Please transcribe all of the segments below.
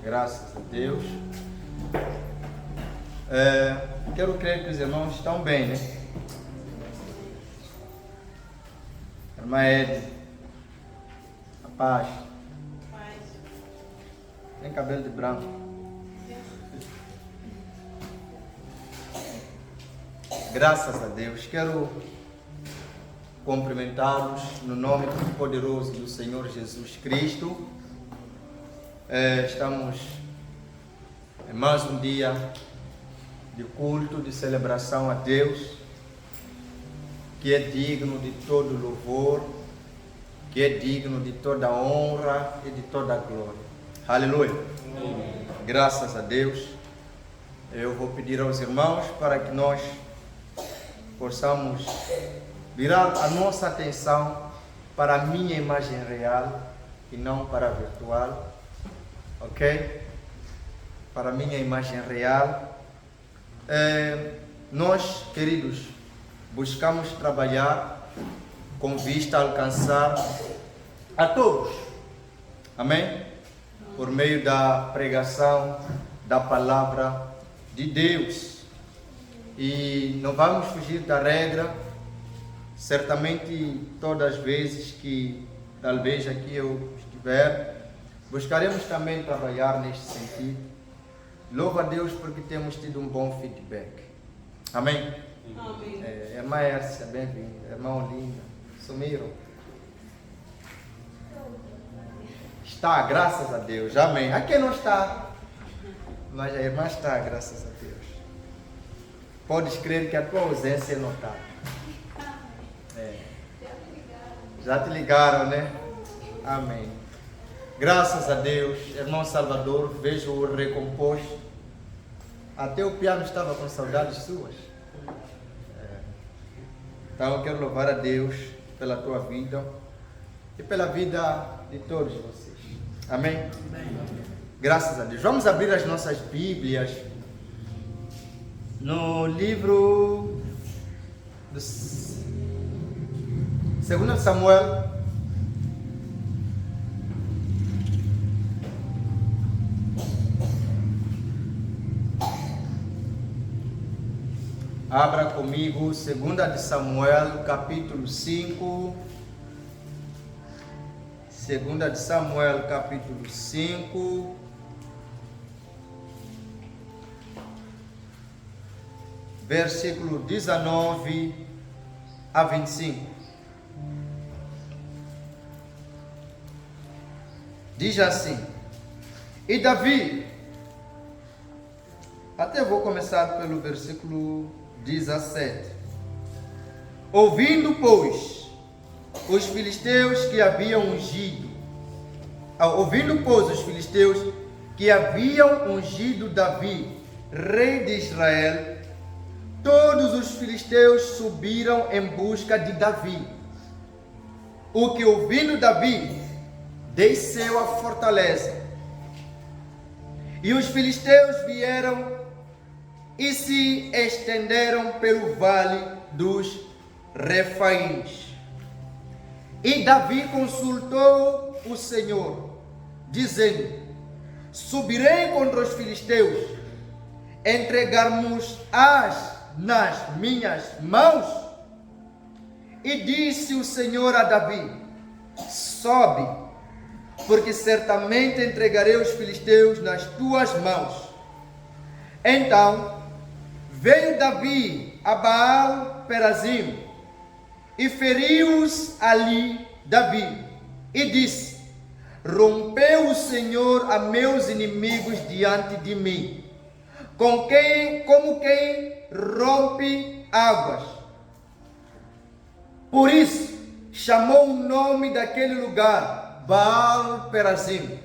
Graças a Deus. Quero crer que os irmãos estão bem, né? Irmã Ed, a paz. Tem cabelo de branco. Graças a Deus. Quero cumprimentá-los no nome poderoso do Senhor Jesus Cristo. Estamos em mais um dia de culto, de celebração a Deus, que é digno de todo louvor, que é digno de toda honra e de toda glória. Aleluia! Amém. Graças a Deus. Eu vou pedir aos irmãos para que nós possamos virar a nossa atenção para a minha imagem real e não para a virtual, ok? Para a minha imagem real. Nós, queridos, buscamos trabalhar com vista a alcançar a todos, amém? Por meio da pregação da palavra de Deus. E não vamos fugir da regra. Certamente todas as vezes que talvez aqui eu estiver, buscaremos também trabalhar neste sentido. Louva a Deus porque temos tido um bom feedback. Amém? Amém. Irmã Ércia, bem-vinda. Irmã Olinda, sumiram? Está, graças a Deus. Amém. Aqui não está, mas a irmã está, graças a Deus. Podes crer que a tua ausência é notada. Já te ligaram, né? Amém. Graças a Deus. Irmão Salvador, vejo-o recomposto. Até o piano estava com saudades suas. Então eu quero louvar a Deus pela tua vida e pela vida de todos vocês. Amém? Amém. Graças a Deus. Vamos abrir as nossas Bíblias no livro do 2 Samuel, abra comigo 2 de Samuel, capítulo 5. 2 de Samuel, capítulo 5. Versículo 19 a 25. Diz assim: E Davi, até vou começar pelo versículo 17. Ouvindo, pois, os filisteus que haviam ungido Davi, rei de Israel, todos os filisteus subiram em busca de Davi. O que, ouvindo Davi, desceu à fortaleza. E os filisteus vieram e se estenderam pelo vale dos Refaíns. E Davi consultou o Senhor, dizendo: subirei contra os filisteus, entregar-nos-ás nas minhas mãos? E disse o Senhor a Davi: sobe, porque certamente entregarei os filisteus nas tuas mãos. Então veio Davi a Baal-Perazim e feriu-os ali Davi, e disse: rompeu o Senhor a meus inimigos diante de mim, como quem rompe águas. Por isso chamou o nome daquele lugar Baal-Perazim,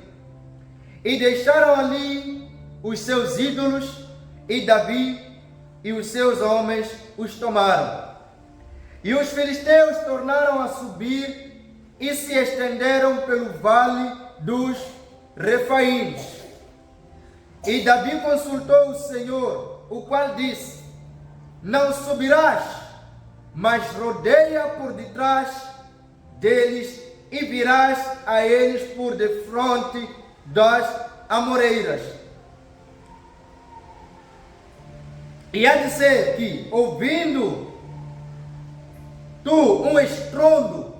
e deixaram ali os seus ídolos, e Davi e os seus homens os tomaram. E os filisteus tornaram a subir e se estenderam pelo vale dos Refaíns. E Davi consultou o Senhor, o qual disse: não subirás, mas rodeia por detrás deles e virás a eles por defronte das amoreiras. E há de ser que, ouvindo tu um estrondo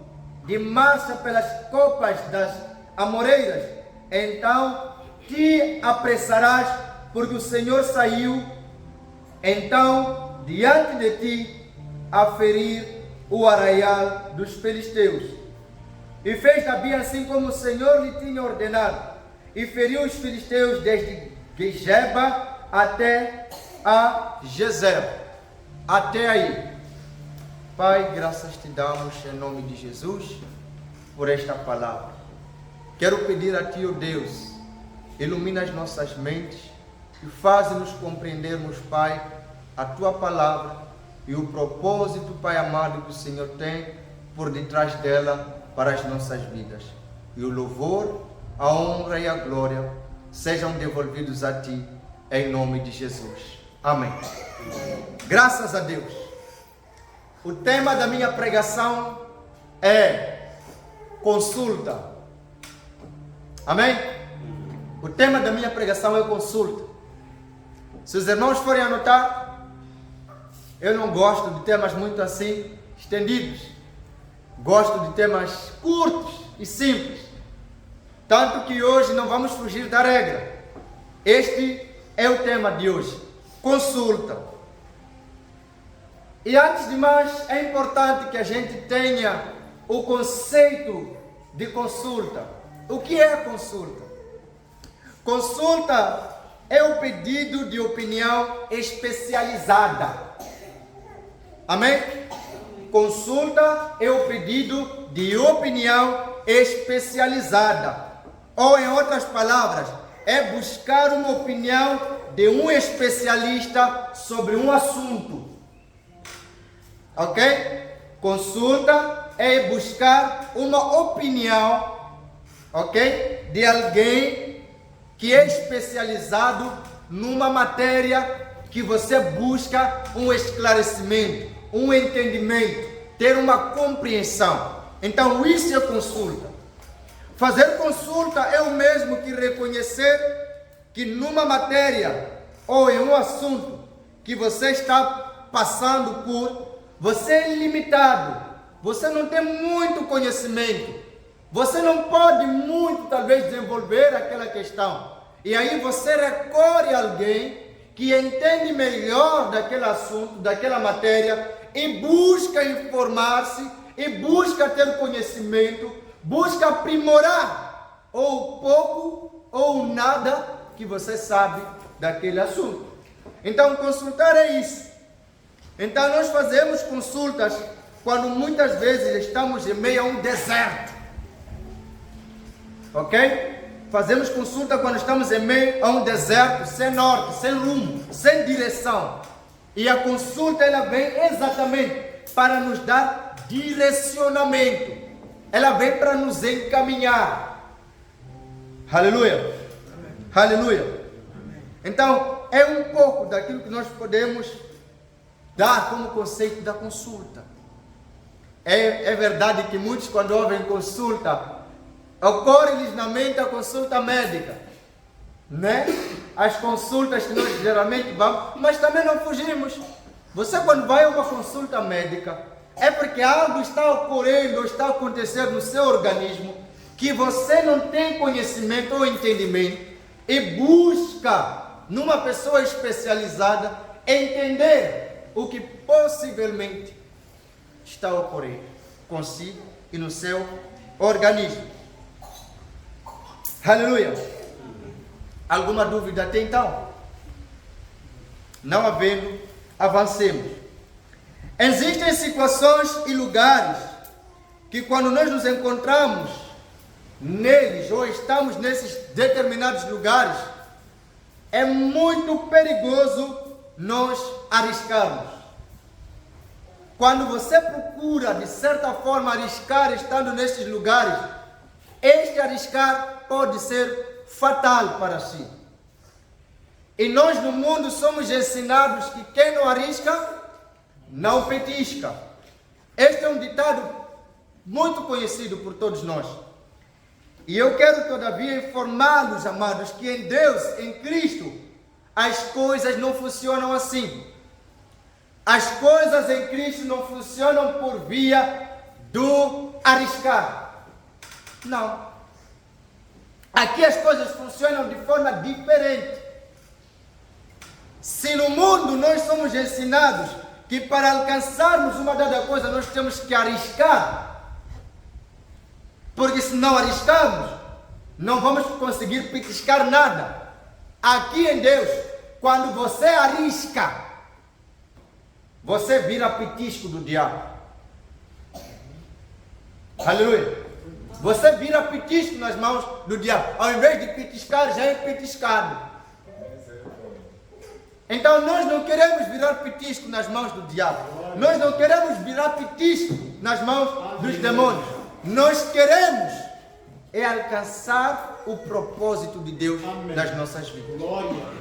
de marcha pelas copas das amoreiras, então te apressarás, porque o Senhor saiu então diante de ti a ferir o arraial dos filisteus. E fez Davi assim como o Senhor lhe tinha ordenado, e feriu os filisteus desde Geba até a Gezer. Até aí. Pai, graças te damos em nome de Jesus por esta palavra. Quero pedir a ti, ó Deus, ilumina as nossas mentes e faz-nos compreendermos, Pai, a tua palavra e o propósito, Pai amado, que o Senhor tem por detrás dela para as nossas vidas. E o louvor, a honra e a glória sejam devolvidos a ti, em nome de Jesus. Amém. Graças a Deus. O tema da minha pregação é consulta. Amém? O tema da minha pregação é consulta. Se os irmãos forem anotar, eu não gosto de temas muito assim estendidos. Gosto de temas curtos e simples. Tanto que hoje não vamos fugir da regra. Este é o tema de hoje. Consulta. E antes de mais, é importante que a gente tenha o conceito de consulta. O que é consulta? Consulta é o pedido de opinião especializada. Amém? Consulta é o pedido de opinião especializada. Ou, em outras palavras, é buscar uma opinião de um especialista sobre um assunto. Ok? Consulta é buscar uma opinião, ok? De alguém que é especializado numa matéria que você busca um esclarecimento, um entendimento, ter uma compreensão. Então isso é consulta. Fazer consulta é o mesmo que reconhecer que numa matéria ou em um assunto que você está passando por, você é limitado, você não tem muito conhecimento, você não pode muito talvez desenvolver aquela questão. E aí você recorre a alguém que entende melhor daquele assunto, daquela matéria, e busca informar-se, e busca ter conhecimento, busca aprimorar ou pouco ou nada que você sabe daquele assunto. Então consultar é isso. Então nós fazemos consultas quando muitas vezes estamos em meio a um deserto. Ok? Fazemos consulta quando estamos em meio a um deserto, sem norte, sem rumo, sem direção. E a consulta ela vem exatamente para nos dar direcionamento. Ela vem para nos encaminhar. Aleluia. Amém. Aleluia. Amém. Então, é um pouco daquilo que nós podemos dar como conceito da consulta. É verdade que muitos, quando ouvem consulta, ocorre-lhes na mente a consulta médica, né? As consultas que nós geralmente vamos, mas também não fugimos. Você, quando vai a uma consulta médica, é porque algo está ocorrendo ou está acontecendo no seu organismo que você não tem conhecimento ou entendimento e busca numa pessoa especializada entender o que possivelmente está ocorrendo consigo e no seu organismo. Aleluia. Alguma dúvida até então? Não havendo, avancemos. Existem situações e lugares que quando nós nos encontramos neles ou estamos nesses determinados lugares, é muito perigoso nós arriscarmos. Quando você procura de certa forma arriscar estando nesses lugares, este arriscar pode ser fatal para si. E nós no mundo somos ensinados que quem não arrisca, não petisca. Este é um ditado muito conhecido por todos nós. E eu quero todavia informá-los, amados, que em Deus, em Cristo, as coisas não funcionam assim. As coisas em Cristo não funcionam por via do arriscar. Não. Aqui as coisas funcionam de forma diferente. Se no mundo nós somos ensinados que para alcançarmos uma dada coisa nós temos que arriscar, porque se não arriscarmos, não vamos conseguir petiscar nada. Aqui em Deus, quando você arrisca, você vira petisco do diabo. Aleluia. Você vira petisco nas mãos do diabo. Ao invés de petiscar, já é petiscado. Então nós não queremos virar petisco nas mãos do diabo. Nós não queremos virar petisco nas mãos dos demônios. Nós queremos alcançar o propósito de Deus nas nossas vidas.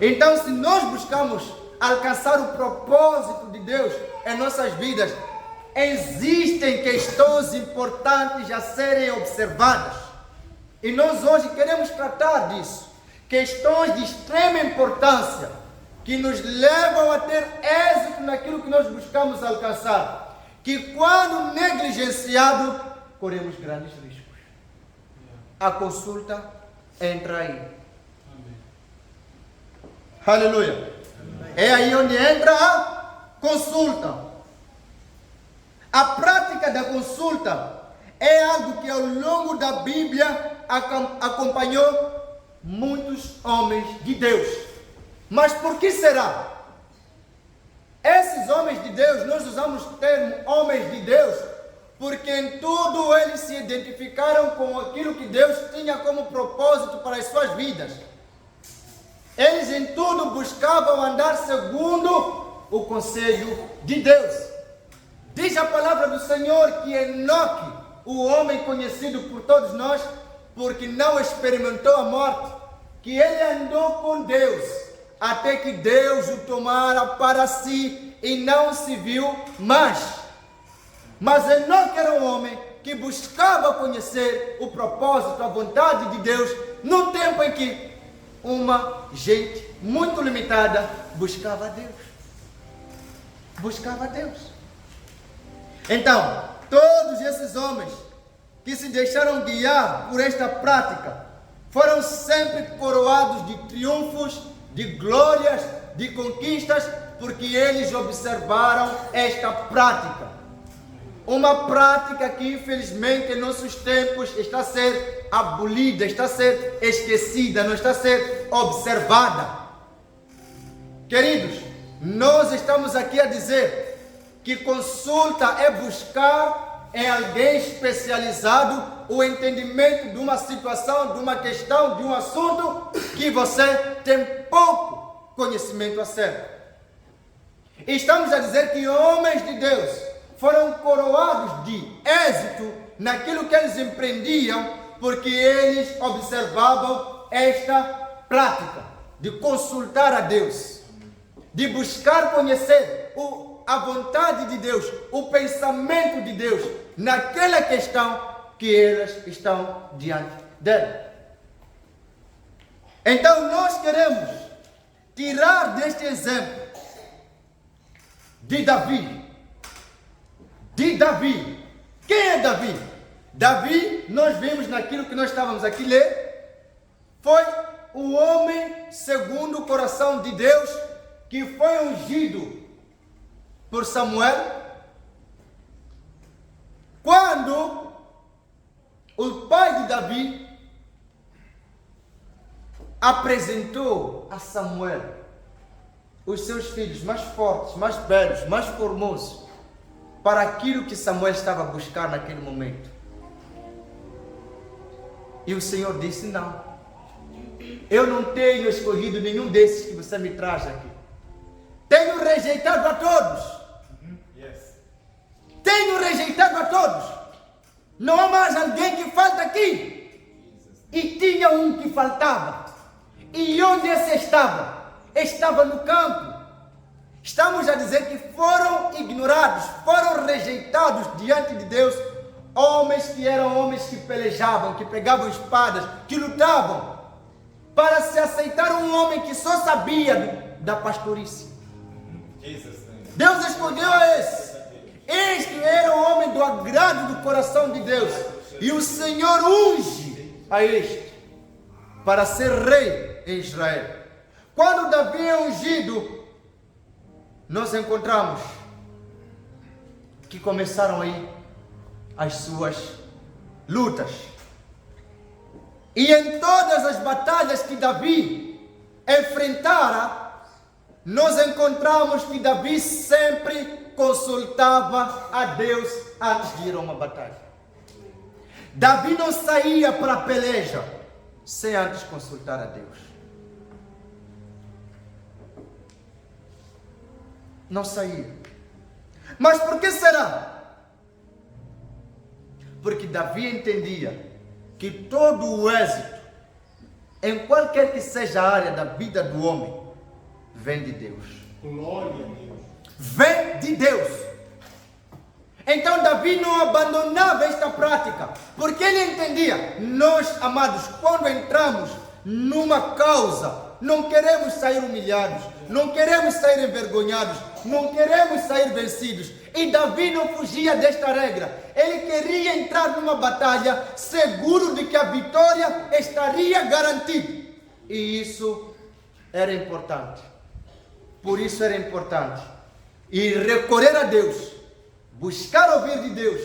Então, se nós buscamos alcançar o propósito de Deus em nossas vidas, existem questões importantes a serem observadas. E nós hoje queremos tratar disso. Questões de extrema importância que nos levam a ter êxito naquilo que nós buscamos alcançar. Que quando negligenciado, corremos grandes riscos. A consulta entra aí. Aleluia. É aí onde entra a consulta. A prática da consulta é algo que ao longo da Bíblia acompanhou muitos homens de Deus. Mas por que será? Esses homens de Deus, nós usamos o termo homens de Deus, porque em tudo eles se identificaram com aquilo que Deus tinha como propósito para as suas vidas. Eles em tudo buscavam andar segundo o conselho de Deus. Diz a palavra do Senhor que Enoque, o homem conhecido por todos nós, porque não experimentou a morte, que ele andou com Deus, até que Deus o tomara para si e não se viu mais. Mas Enoque era um homem que buscava conhecer o propósito, a vontade de Deus, num tempo em que uma gente muito limitada buscava a Deus. Buscava a Deus. Então, todos esses homens que se deixaram guiar por esta prática foram sempre coroados de triunfos, de glórias, de conquistas, porque eles observaram esta prática. Uma prática que infelizmente em nossos tempos está a ser abolida, está a ser esquecida, não está a ser observada. Queridos, nós estamos aqui a dizer que consulta é buscar em alguém especializado o entendimento de uma situação, de uma questão, de um assunto que você tem pouco conhecimento acerca. Estamos a dizer que homens de Deus foram coroados de êxito naquilo que eles empreendiam, porque eles observavam esta prática de consultar a Deus, de buscar conhecer a vontade de Deus, o pensamento de Deus naquela questão que elas estão diante dela. Então nós queremos tirar deste exemplo de Davi. Quem é Davi? Davi, nós vimos naquilo que nós estávamos aqui ler, foi o homem segundo o coração de Deus, que foi ungido por Samuel, quando o pai de Davi apresentou a Samuel os seus filhos mais fortes, mais belos, mais formosos, para aquilo que Samuel estava a buscar naquele momento. E o Senhor disse: não, eu não tenho escolhido nenhum desses que você me traz aqui. Tenho rejeitado a todos. Tenho rejeitado a todos. Não há mais alguém que falta aqui. E tinha um que faltava. E onde esse estava? Estava no campo. Estamos a dizer que foram ignorados, foram rejeitados diante de Deus homens que eram homens que pelejavam, que pegavam espadas, que lutavam, para se aceitar um homem que só sabia da pastorice. Deus escolheu a esse. Este era o homem do agrado do coração de Deus. E o Senhor unge a este para ser rei em Israel. Quando Davi é ungido, nós encontramos que começaram aí as suas lutas. E em todas as batalhas que Davi enfrentara, nós encontramos que Davi sempre consultava a Deus antes de ir a uma batalha. Davi não saía para a peleja sem antes consultar a Deus. Não saía. Mas por que será? Porque Davi entendia que todo o êxito, em qualquer que seja a área da vida do homem, vem de Deus. Glória a Deus. Vem de Deus. Então Davi não abandonava esta prática, porque ele entendia, nós, amados, quando entramos numa causa, não queremos sair humilhados, não queremos sair envergonhados, não queremos sair vencidos. E Davi não fugia desta regra. Ele queria entrar numa batalha seguro de que a vitória estaria garantida. E isso era importante. Por isso era importante ir recorrer a Deus, buscar ouvir de Deus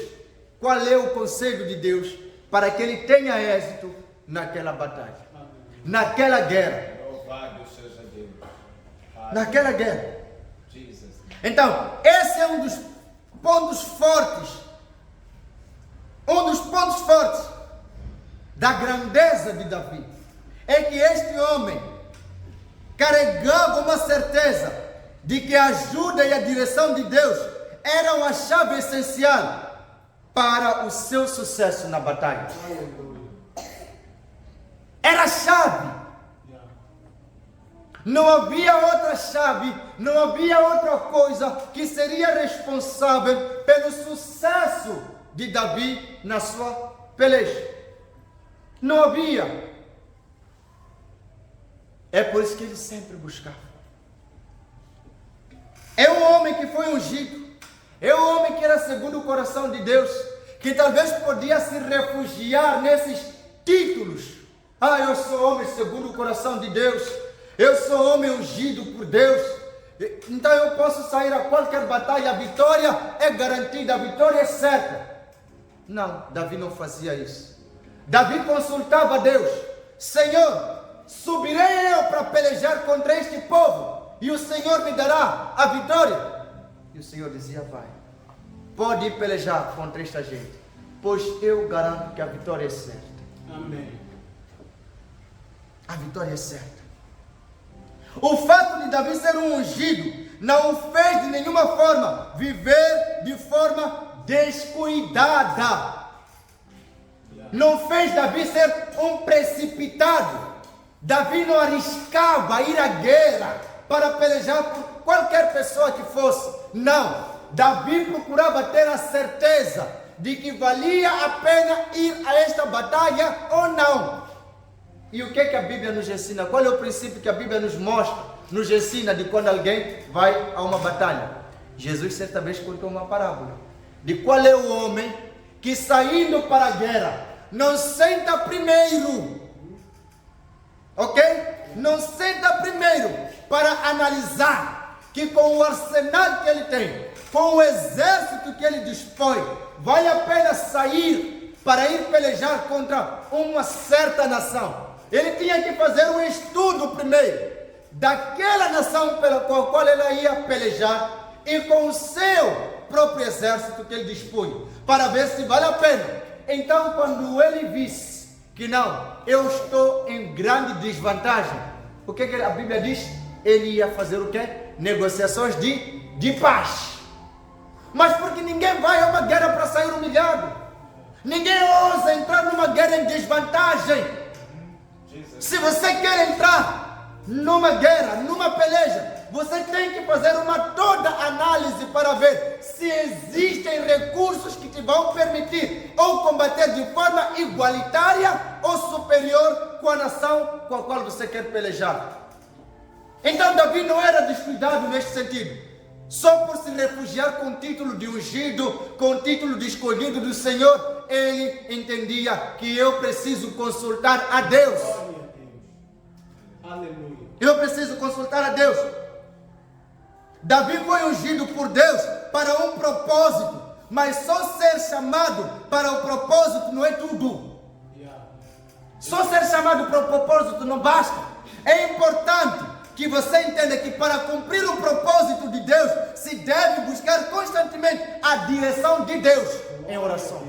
qual é o conselho de Deus para que ele tenha êxito naquela batalha, naquela guerra. Louvado seja Deus. Naquela guerra. Então, esse é um dos pontos fortes. Um dos pontos fortes da grandeza de Davi é que este homem carregava uma certeza de que a ajuda e a direção de Deus eram a chave essencial para o seu sucesso na batalha. Era a chave. Não havia outra chave, não havia outra coisa que seria responsável pelo sucesso de Davi na sua peleja. Não havia. É por isso que ele sempre buscava. É um homem que foi ungido, é um homem que era segundo o coração de Deus, que talvez podia se refugiar nesses títulos. Ah, eu sou homem segundo o coração de Deus, eu sou homem ungido por Deus, então eu posso sair a qualquer batalha, a vitória é garantida, a vitória é certa. Não, Davi não fazia isso. Davi consultava a Deus: Senhor, subirei eu para pelejar contra este povo e o Senhor me dará a vitória? E o Senhor dizia: vai, pode ir pelejar contra esta gente, pois eu garanto que a vitória é certa. Amém. A vitória é certa. O fato de Davi ser um ungido não o fez de nenhuma forma viver de forma descuidada. Não fez Davi ser um precipitado. Davi não arriscava ir à guerra para pelejar por qualquer pessoa que fosse. Não. Davi procurava ter a certeza de que valia a pena ir a esta batalha ou não. E o que é que a Bíblia nos ensina? Qual é o princípio que a Bíblia nos mostra, nos ensina de quando alguém vai a uma batalha? Jesus certa vez contou uma parábola de qual é o homem que, saindo para a guerra, não senta primeiro, ok? Não senta primeiro para analisar que com o arsenal que ele tem, com o exército que ele dispõe, vale a pena sair para ir pelejar contra uma certa nação. Ele tinha que fazer um estudo primeiro daquela nação pela qual ele ia pelejar e com o seu próprio exército que ele dispunha, para ver se vale a pena. Então, quando ele visse que não, eu estou em grande desvantagem, o que a Bíblia diz? Ele ia fazer o quê? Negociações de paz. Mas porque ninguém vai a uma guerra para sair humilhado. Ninguém ousa entrar numa guerra em desvantagem. Se você quer entrar numa guerra, numa peleja, você tem que fazer uma toda análise para ver se existem recursos que te vão permitir ou combater de forma igualitária ou superior com a nação com a qual você quer pelejar. Então Davi não era descuidado neste sentido. Só por se refugiar com o título de ungido, com o título de escolhido do Senhor, ele entendia que eu preciso consultar a Deus. Glória a Deus. Aleluia. Eu preciso consultar a Deus. Davi foi ungido por Deus para um propósito, mas só ser chamado para o propósito não é tudo. Só ser chamado para o propósito não basta. É importante que você entenda que para cumprir o propósito de Deus, se deve buscar constantemente a direção de Deus em oração.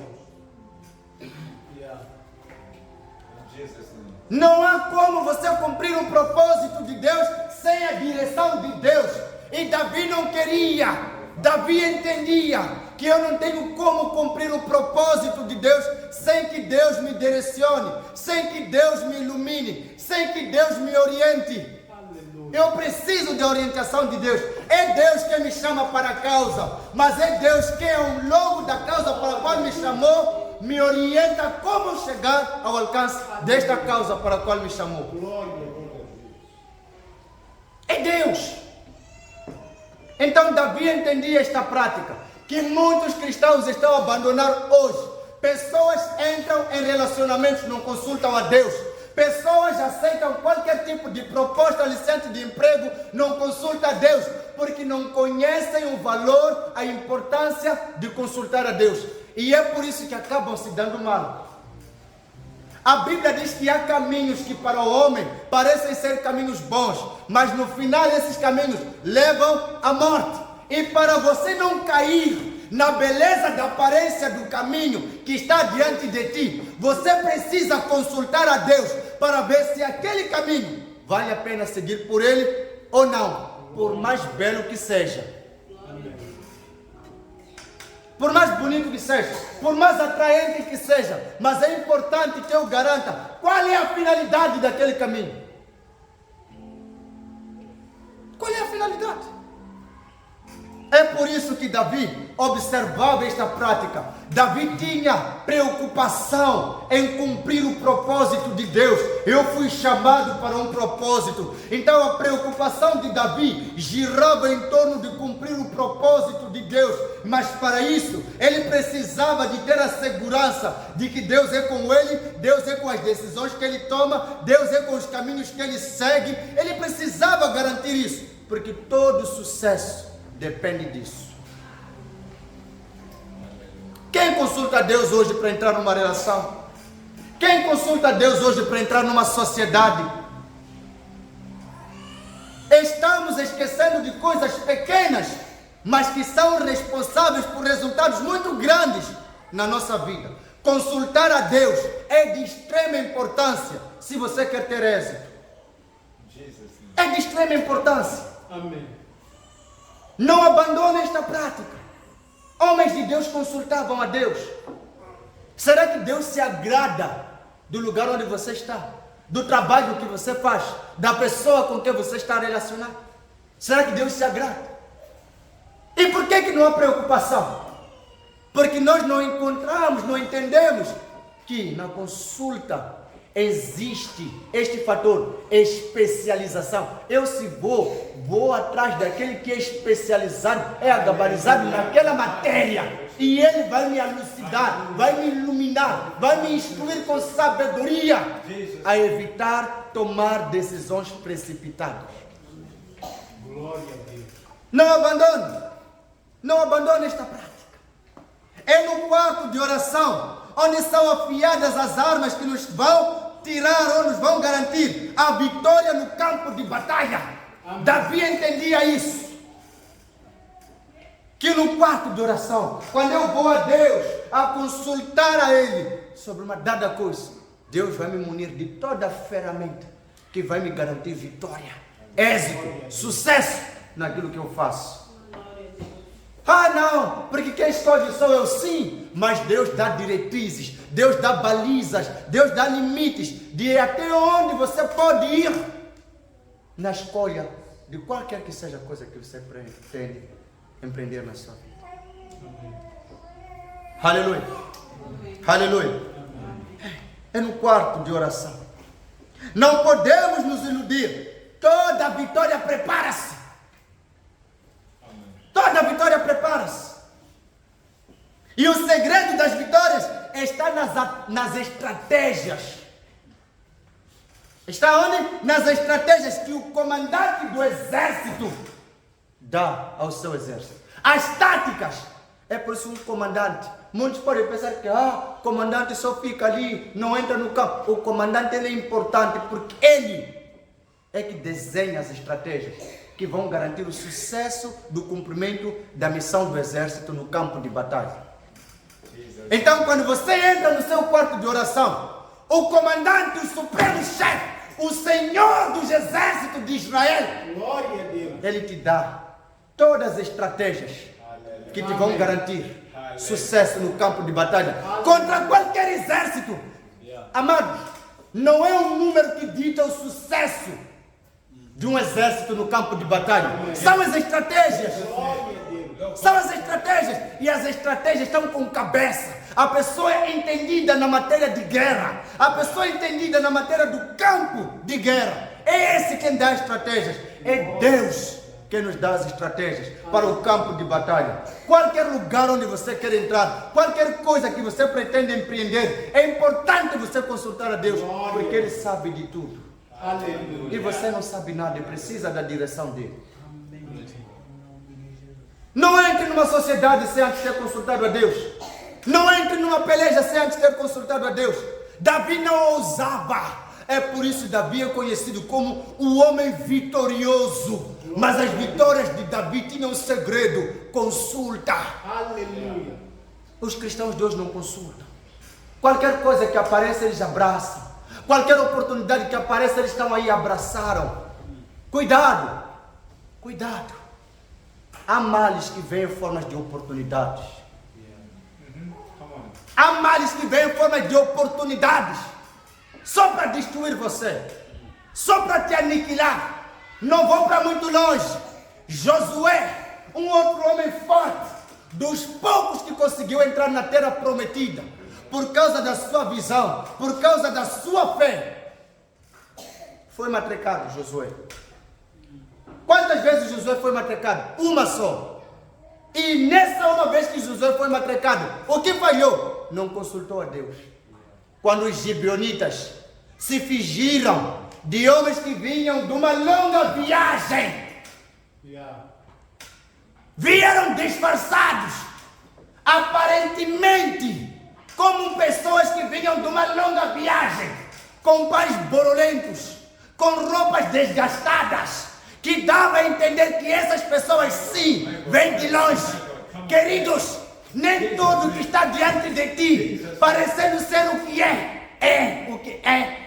Não há como você cumprir o propósito de Deus sem a direção de Deus. E Davi não queria, Davi entendia que eu não tenho como cumprir o propósito de Deus sem que Deus me direcione, sem que Deus me ilumine, sem que Deus me oriente. Eu preciso da orientação de Deus. É Deus que me chama para a causa, mas é Deus que, ao longo da causa para a qual me chamou, me orienta como chegar ao alcance desta causa para a qual me chamou. Glória a Deus. É Deus. Então Davi entendia esta prática, que muitos cristãos estão a abandonar hoje. Pessoas entram em relacionamentos, não consultam a Deus. Pessoas aceitam qualquer tipo de proposta aliciante de emprego, não consultam a Deus, porque não conhecem o valor, a importância de consultar a Deus. E é por isso que acabam se dando mal. A Bíblia diz que há caminhos que para o homem parecem ser caminhos bons, mas no final esses caminhos levam à morte. E para você não cair na beleza da aparência do caminho que está diante de ti, você precisa consultar a Deus para ver se aquele caminho vale a pena seguir por ele ou não, por mais belo que seja, por mais bonito que seja, por mais atraente que seja. Mas é importante que eu garanta qual é a finalidade daquele caminho. Qual é a finalidade? É por isso que Davi observava esta prática. Davi tinha preocupação em cumprir o propósito de Deus. Eu fui chamado para um propósito. Então a preocupação de Davi girava em torno de cumprir o propósito de Deus. Mas para isso, ele precisava de ter a segurança de que Deus é com ele, Deus é com as decisões que ele toma, Deus é com os caminhos que ele segue. Ele precisava garantir isso, porque todo sucesso depende disso. Quem consulta a Deus hoje para entrar numa relação? Quem consulta a Deus hoje para entrar numa sociedade? Estamos esquecendo de coisas pequenas, mas que são responsáveis por resultados muito grandes na nossa vida. Consultar a Deus é de extrema importância se você quer ter êxito. É de extrema importância. Amém. Não abandone esta prática. Homens de Deus consultavam a Deus. Será que Deus se agrada do lugar onde você está? Do trabalho que você faz? Da pessoa com quem você está relacionado? Será que Deus se agrada? E por que não há preocupação? Porque nós não encontramos, não entendemos que na consulta existe este fator, especialização. Eu se vou atrás daquele que é especializado, é agabarizado naquela matéria, e ele vai me elucidar, vai me iluminar, vai me instruir com sabedoria a evitar tomar decisões precipitadas. Glória a Deus. Não abandone esta prática. É no quarto de oração onde são afiadas as armas que nos vão tirar ou nos vão garantir a vitória no campo de batalha. Amém. Davi entendia isso. Que no quarto de oração, quando eu vou a Deus a consultar a Ele sobre uma dada coisa, Deus vai me munir de toda a ferramenta que vai me garantir vitória, êxito, sucesso naquilo que eu faço. Ah não, porque quem escolhe sou eu, sim, mas Deus dá diretrizes, Deus dá balizas, Deus dá limites de até onde você pode ir na escolha de qualquer que seja a coisa que você pretende empreender na sua vida. Aleluia. Aleluia. É no quarto de oração. Não podemos nos iludir. Toda vitória prepara-se. Toda vitória prepara-se. E o segredo das vitórias está nas estratégias. Está onde? Nas estratégias que o comandante do exército dá ao seu exército. As táticas. É por isso um comandante. Muitos podem pensar que o comandante só fica ali, não entra no campo. O comandante ele é importante porque ele é que desenha as estratégias que vão garantir o sucesso do cumprimento da missão do exército no campo de batalha. Então, quando você entra no seu quarto de oração, o comandante, o supremo chefe, o Senhor dos exércitos de Israel, Glória a Deus. ele te dá todas as estratégias que te vão garantir sucesso no campo de batalha contra qualquer exército. Amados, não é um número que dita o sucesso de um exército no campo de batalha. São as estratégias. São as estratégias. E as estratégias estão com cabeça. A pessoa é entendida na matéria de guerra. A pessoa é entendida na matéria do campo de guerra. É esse quem dá as estratégias. É Deus quem nos dá as estratégias para o campo de batalha. Qualquer lugar onde você quer entrar, qualquer coisa que você pretende empreender, é importante você consultar a Deus, porque Ele sabe de tudo. Aleluia. E você não sabe nada e precisa da direção dele. Não entre numa sociedade sem antes ter consultado a Deus. Não entre numa peleja sem antes ter consultado a Deus. Davi não ousava. É por isso que Davi é conhecido como o homem vitorioso. Mas as vitórias de Davi tinham um segredo: consulta. Aleluia. Os cristãos de hoje não consultam. Qualquer coisa que apareça, eles abraçam. Qualquer oportunidade que apareça, eles estão aí e abraçaram. Cuidado. Cuidado. Há males que vêm em formas de oportunidades. Há males que vêm em forma de oportunidades. Só para destruir você. Só para te aniquilar. Não vou para muito longe. Josué, um outro homem forte, dos poucos que conseguiu entrar na terra prometida, por causa da sua visão, por causa da sua fé, foi matricado Josué. Quantas vezes Josué foi matricado? Uma só. E nessa uma vez que Josué foi matricado, o que falhou? Não consultou a Deus. Quando os gibeonitas se fingiram de homens que vinham de uma longa viagem, vieram disfarçados, aparentemente como pessoas que vinham de uma longa viagem, com pais borolentos, com roupas desgastadas, que dava a entender que essas pessoas sim vêm de longe. Queridos, nem tudo que está diante de ti, parecendo ser o que é o que é.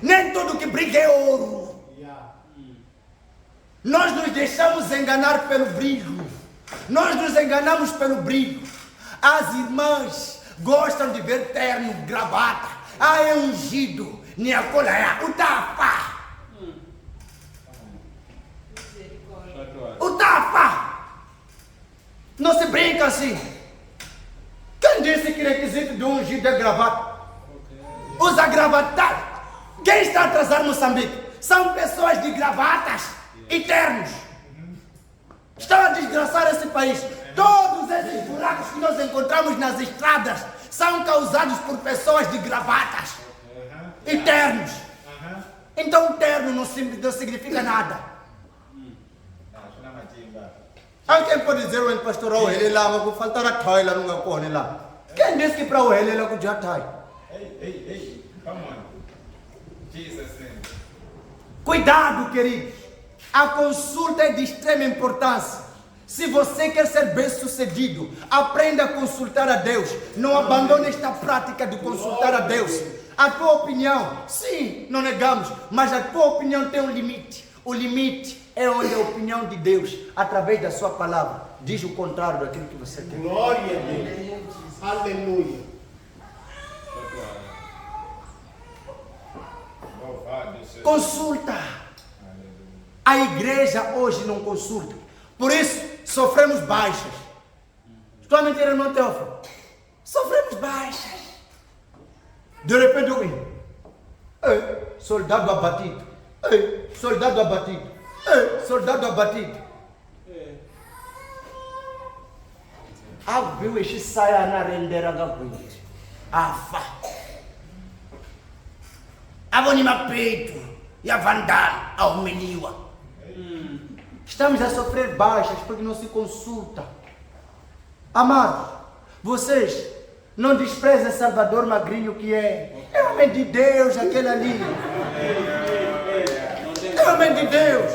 Nem tudo que brilha é ouro. Nós nos deixamos enganar pelo brilho. Nós nos enganamos pelo brilho. As irmãs gostam de ver terno, gravata. É ungido. O tapa. O tapa. Não se brinca assim. Quem disse que requisito de ungido é gravata? Usa gravata. Quem está a atrasar Moçambique? São pessoas de gravatas e ternos. Estão a desgraçar esse país. Todos esses buracos que nós encontramos nas estradas são causados por pessoas de gravatas e ternos. Então terno não significa nada. Alguém pode dizer o pastor ele lá, vou faltar a thai lá no corne lá. Quem disse que para o ele lá com já thai? Hey, come on. Jesus name. Cuidado, queridos. A consulta é de extrema importância. Se você quer ser bem sucedido, aprenda a consultar a Deus. Não abandone esta prática de consultar a Deus. A tua opinião, sim, não negamos, mas a tua opinião tem um limite. O limite é onde a opinião de Deus, através da sua palavra, diz o contrário daquilo que você quer. Glória a Deus. Aleluia. Louvado Consulta. A igreja hoje não consulta. Por isso, sofremos baixas. Estou a mentir, irmão Teófilo? Sofremos baixas. De repente eu vi. Ei, soldado abatido. Ei, soldado abatido. Ei, soldado abatido. Viu este saia na rendera da frente. Afa. Avonima peito. E a vandal ao meniwa. Estamos a sofrer baixas porque não se consulta. Amados, vocês não desprezem Salvador Magrinho, que é homem de Deus, aquele ali. É homem de Deus.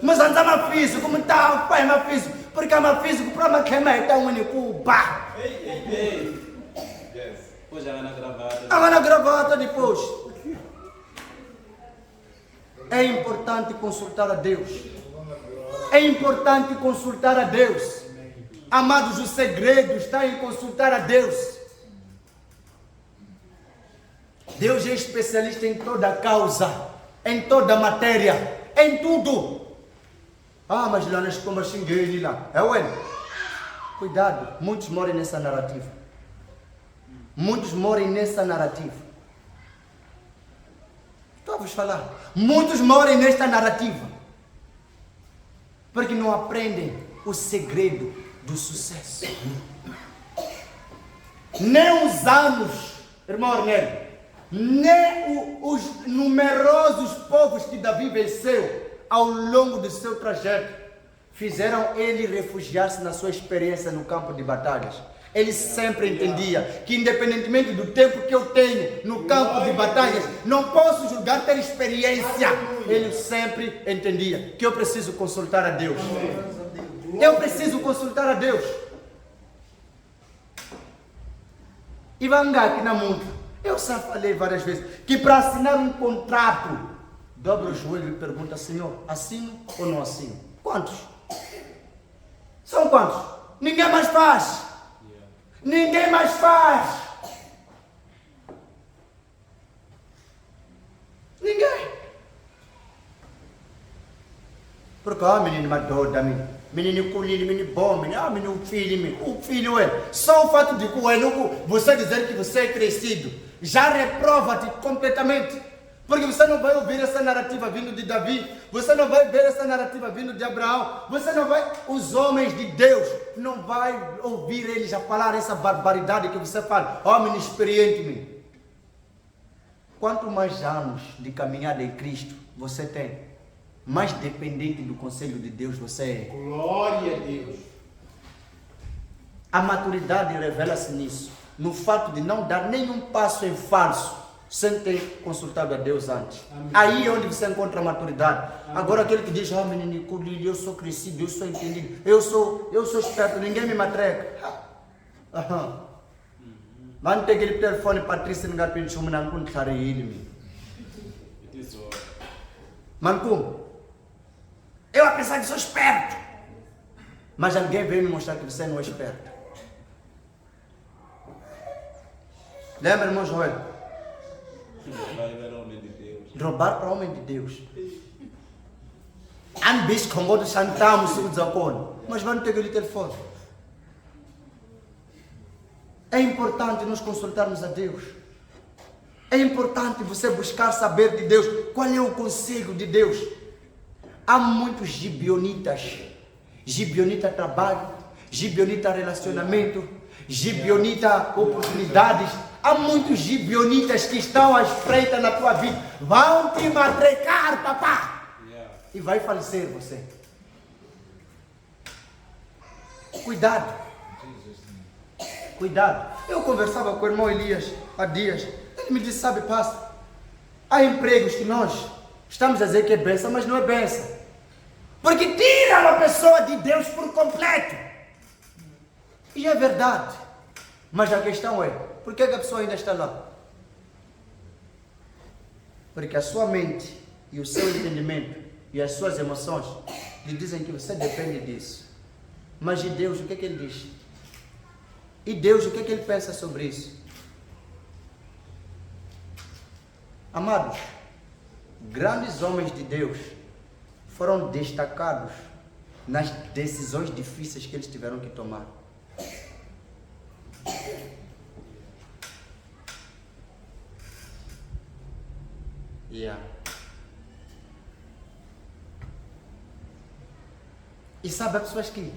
Mas andamos físico, como está o pai físico? Porque é físico para uma queima está um único bar. Pois agora na gravata. Agora na gravata depois. É importante consultar a Deus. É importante consultar a Deus. Amados, o segredo está em consultar a Deus. Deus é especialista em toda causa, em toda matéria, em tudo. Mas lá nas comas xinguei lá. É ué. Cuidado, muitos morrem nessa narrativa. Muitos morrem nessa narrativa. Estou a vos falar. Muitos morrem nesta narrativa. Porque não aprendem o segredo do sucesso. Nem os anos, irmão Arnélio, nem os numerosos povos que Davi venceu ao longo do seu trajeto fizeram ele refugiar-se na sua experiência no campo de batalhas. Ele sempre entendia que, independentemente do tempo que eu tenho no campo de batalhas, não posso julgar ter experiência. Ele sempre entendia que eu preciso consultar a Deus. Eu preciso consultar a Deus. E vanga aqui na mundo. Eu já falei várias vezes que para assinar um contrato, dobra o joelho e pergunta: Senhor, assino ou não assino? Quantos? São quantos? Ninguém mais faz. Ninguém mais faz. Ninguém. Porque menino madoda, menino colhido, menino bom, menino filho, o filho é. Só o fato de você dizer que você é crescido já reprova-te completamente. Porque você não vai ouvir essa narrativa vindo de Davi, você não vai ver essa narrativa vindo de Abraão, você não vai, os homens de Deus, não vai ouvir eles a falar essa barbaridade que você fala. Homem experiente, quanto mais anos de caminhada em Cristo você tem, mais dependente do conselho de Deus você é. Glória a Deus. A maturidade revela-se nisso, no fato de não dar nenhum passo em falso, sem ter consultado a Deus antes. Amém. Aí é onde você encontra a maturidade. Amém. Agora aquele que diz: menino, eu sou crescido, eu sou entendido, eu sou esperto, ninguém me matreca. Mas tem aquele telefone Patrícia no pincho, não contar ele. Mancum, eu apesar de sou esperto, mas alguém veio me mostrar que você não é esperto. Lembra, irmão Joel? Roubar para homem de Deus. Ambis como do santamos o zakon, mas vamos ter aquele telefone. É importante nós consultarmos a Deus. É importante você buscar saber de Deus. Qual é o conselho de Deus? Há muitos gibionitas. Gibionita trabalho, gibionita relacionamento, gibionita oportunidades. Há muitos gibionitas que estão à espreita na tua vida. Vão te matrecar, papá. E vai falecer você. Cuidado. Cuidado. Eu conversava com o irmão Elias há dias. Ele me disse: sabe, pastor, há empregos que nós estamos a dizer que é bênção, mas não é bênção. Porque tira uma pessoa de Deus por completo. E é verdade. Mas a questão é: por que a pessoa ainda está lá? Porque a sua mente e o seu entendimento e as suas emoções lhe dizem que você depende disso. Mas de Deus, o que é que Ele diz? E Deus, o que é que Ele pensa sobre isso? Amados, grandes homens de Deus foram destacados nas decisões difíceis que eles tiveram que tomar. E sabe, há pessoas que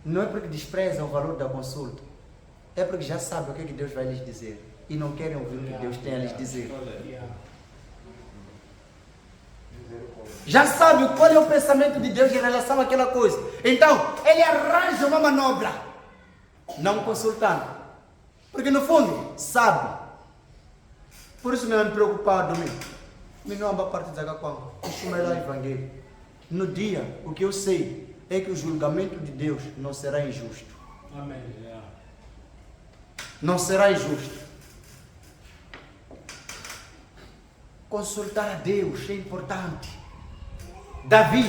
não é porque desprezam o valor da consulta, é porque já sabem o que Deus vai lhes dizer e não querem ouvir o que Deus tem a lhes dizer. Já sabe qual é o pensamento de Deus em relação àquela coisa. Então, ele arranja uma manobra, não consultando, porque no fundo sabe. Por isso me preocupado me não amba parte da quando isso é o evangelho. No dia, o que eu sei é que o julgamento de Deus não será injusto. Amém. Não será injusto. Consultar a Deus é importante. Davi,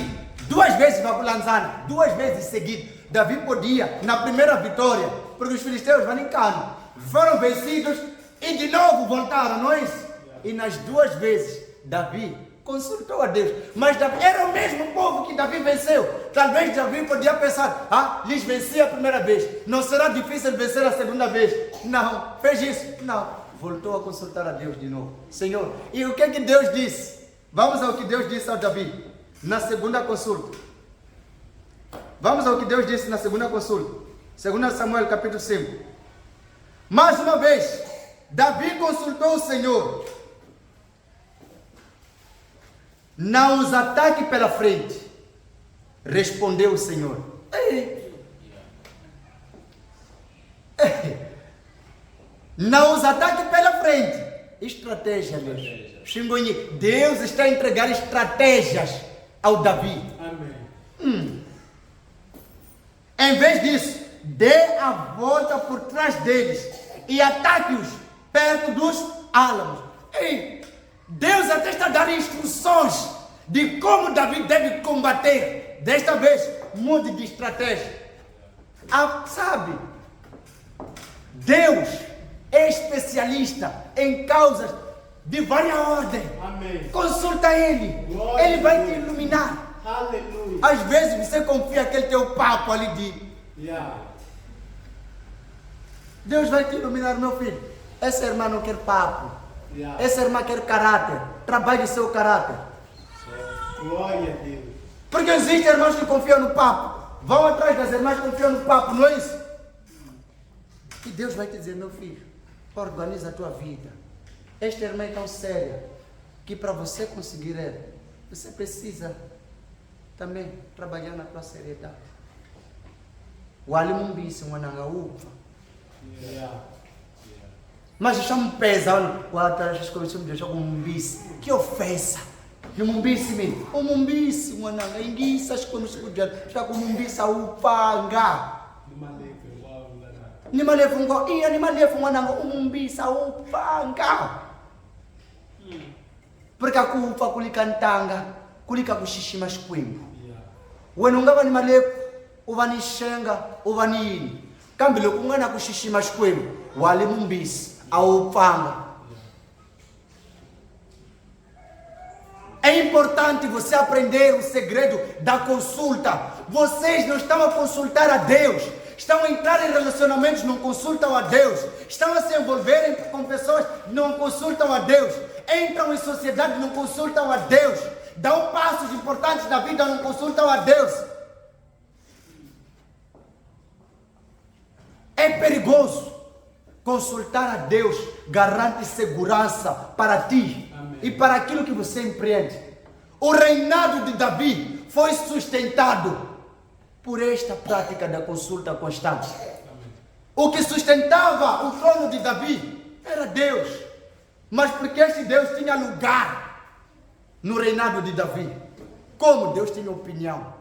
2 vezes vai lançar, 2 vezes seguidas. Davi podia, na primeira vitória, porque os filisteus vão em Cana, foram vencidos e de novo voltaram, não é isso? E nas 2 vezes, Davi consultou a Deus. Mas Davi era o mesmo povo que Davi venceu. Talvez Davi podia pensar, lhes venci a primeira vez, não será difícil vencer a segunda vez. Não, fez isso? Não. Voltou a consultar a Deus de novo. Senhor, e o que Deus disse? Vamos ao que Deus disse a Davi na segunda consulta. Vamos ao que Deus disse na segunda consulta. 2 Samuel capítulo 5. Mais uma vez, Davi consultou o Senhor. Não os ataque pela frente. Respondeu o Senhor. Não os ataque pela frente. Estratégia, Deus. Deus está a entregar estratégias ao Davi. Amém. Em vez disso, dê a volta por trás deles e ataque-os perto dos álamos. Deus até está a dar instruções de como Davi deve combater. Desta vez, mude de estratégia. Sabe, Deus é especialista em causas de várias ordens. Amém. Consulta Ele. Glória Ele vai a te Deus. iluminar. Aleluia. Às vezes você confia aquele teu papo ali de Deus vai te iluminar, meu filho. Essa irmã não quer papo. Essa irmã quer caráter. Trabalhe o seu caráter. Glória a Deus. Porque existem irmãos que confiam no papo. Vão atrás das irmãs que confiam no papo, não é isso? E Deus vai te dizer, meu filho, organiza a tua vida. Esta irmã é tão séria que para você conseguir ela, você precisa também trabalhar na tua seriedade. O alimumbisi, uma nanga ufa. Mas já me pesa, o atrás começou a me deixar com um mumbisi. Que ofensa! E o mumbisi mesmo. O mumbisi, uma nanga, inguiça, as coisas que já com o mumbisi a upanga. Nimalefu ngo, iya nimalefu uma nanga, o mumbisi a upanga. Porque a kufa kulikantanga, kulika kushishima shikwembu. Wena ungaba nimalefu, uvanishenga, uvanini. Kambi loko ungana kushishima shikwembu, wale mumbisi a upanga. É importante você aprender o segredo da consulta. Vocês não estão a consultar a Deus. Estão a entrar em relacionamentos, não consultam a Deus. Estão a se envolverem com pessoas, não consultam a Deus. Entram em sociedade, não consultam a Deus. Dão passos importantes na vida, não consultam a Deus. É perigoso. Consultar a Deus garante segurança para ti. Amém. E para aquilo que você empreende. O reinado de Davi foi sustentado por esta prática da consulta constante. Amém. O que sustentava o trono de Davi era Deus. Mas porque este Deus tinha lugar no reinado de Davi. Como Deus tinha opinião.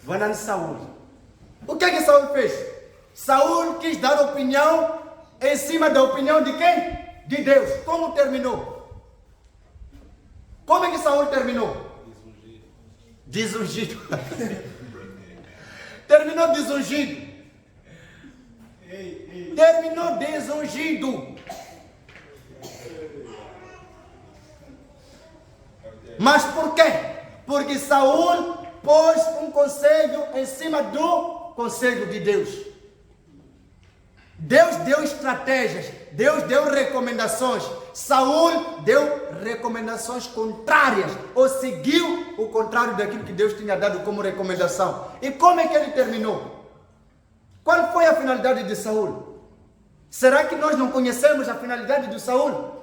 Vanani Saúl. O que é que Saúl fez? Saúl quis dar opinião em cima da opinião de quem? De Deus. Como terminou? Como é que Saúl terminou? Desungido. Terminou desungido. Terminou desungido. Mas por quê? Porque Saul pôs um conselho em cima do conselho de Deus. Deus deu estratégias, Deus deu recomendações. Saul deu recomendações contrárias, ou seguiu o contrário daquilo que Deus tinha dado como recomendação. E como é que ele terminou? Qual foi a finalidade de Saul? Será que nós não conhecemos a finalidade de Saul?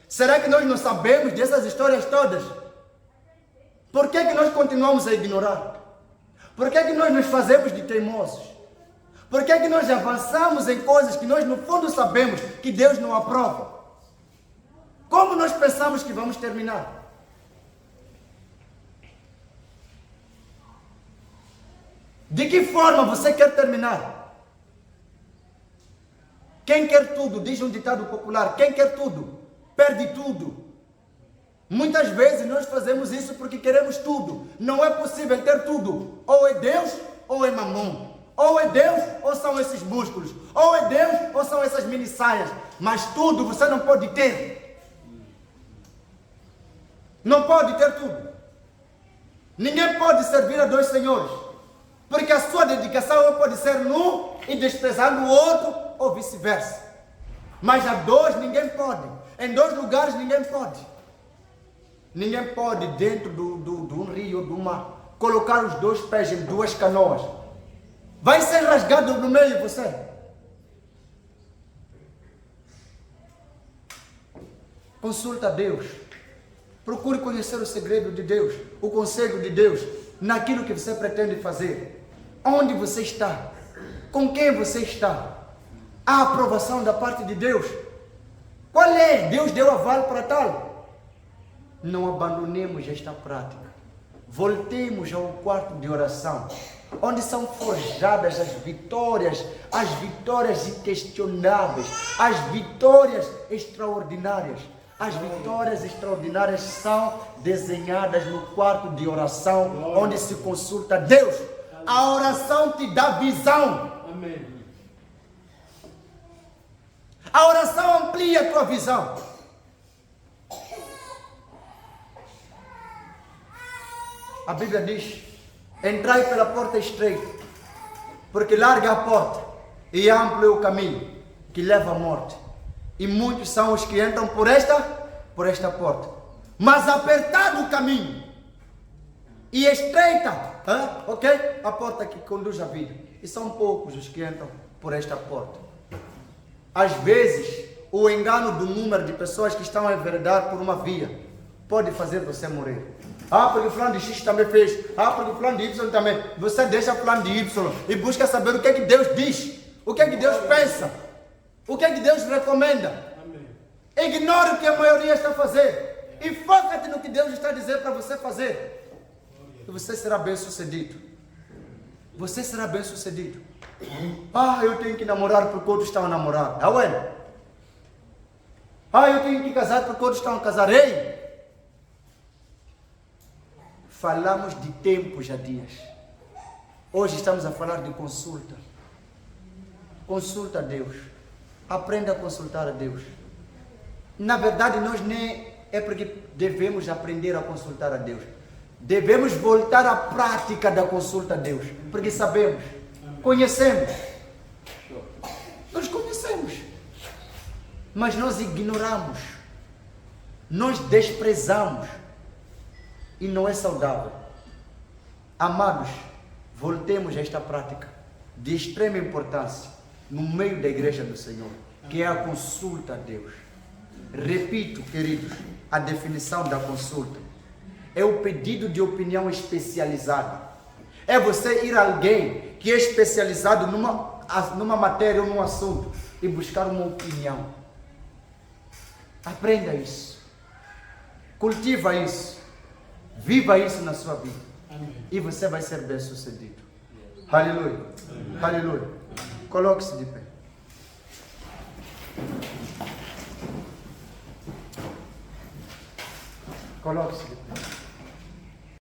Será que nós não sabemos dessas histórias todas? Por que nós continuamos a ignorar? Por que nós nos fazemos de teimosos? Por que nós avançamos em coisas que nós no fundo sabemos que Deus não aprova? Como nós pensamos que vamos terminar? De que forma você quer terminar? Quem quer tudo, diz um ditado popular, quem quer tudo, perde tudo. Muitas vezes nós fazemos isso porque queremos tudo. Não é possível ter tudo. Ou é Deus ou é mamão. Ou é Deus ou são esses músculos. Ou é Deus ou são essas mini saias. Mas tudo você não pode ter. Não pode ter tudo. Ninguém pode servir a dois senhores. Porque a sua dedicação pode ser num e desprezar no outro, ou vice-versa. Mas a dois ninguém pode. Em dois lugares ninguém pode. Ninguém pode dentro de um rio ou de um mar colocar os dois pés em duas canoas. Vai ser rasgado no meio você. Consulta a Deus. Procure conhecer o segredo de Deus, o conselho de Deus, naquilo que você pretende fazer. Onde você está? Com quem você está? Há aprovação da parte de Deus? Qual é? Deus deu aval para tal? Não abandonemos esta prática. Voltemos ao quarto de oração, onde são forjadas as vitórias inquestionáveis, as vitórias extraordinárias. As vitórias extraordinárias são desenhadas no quarto de oração, onde se consulta Deus. A oração te dá visão. Amém. A oração amplia a tua visão. A Bíblia diz: entrai pela porta estreita, porque larga a porta e amplo é o caminho que leva à morte. E muitos são os que entram por esta porta. Mas apertado o caminho e estreita, a porta que conduz à vida. E são poucos os que entram por esta porta. Às vezes, o engano do número de pessoas que estão a enveredar por uma via pode fazer você morrer. Porque o fulano de X também fez. Porque o fulano de Y também. Você deixa o fulano de Y e busca saber o que é que Deus diz. O que é que Deus pensa. O que é que Deus recomenda. Amém. Ignore o que a maioria está a fazer. E foca-te no que Deus está a dizer para você fazer. E você será bem sucedido. Você será bem sucedido. Eu tenho que namorar porque outros estão a namorar. Eu tenho que casar porque outros estão a casar. Ei! Falamos de tempos a dias. Hoje estamos a falar de consulta. Consulta a Deus. Aprenda a consultar a Deus. Na verdade, nós nem é porque devemos aprender a consultar a Deus. Devemos voltar à prática da consulta a Deus. Porque sabemos, conhecemos. Nós conhecemos. Mas nós ignoramos. Nós desprezamos. E não é saudável. Amados, voltemos a esta prática de extrema importância no meio da igreja do Senhor, que é a consulta a Deus. Repito, queridos, a definição da consulta é o pedido de opinião especializada. É você ir a alguém que é especializado numa matéria ou num assunto e buscar uma opinião. Aprenda isso. Cultiva isso. Viva isso na sua vida. Amém. E você vai ser bem sucedido. Aleluia. Amém. Aleluia. Coloque-se de pé. Coloque-se de pé.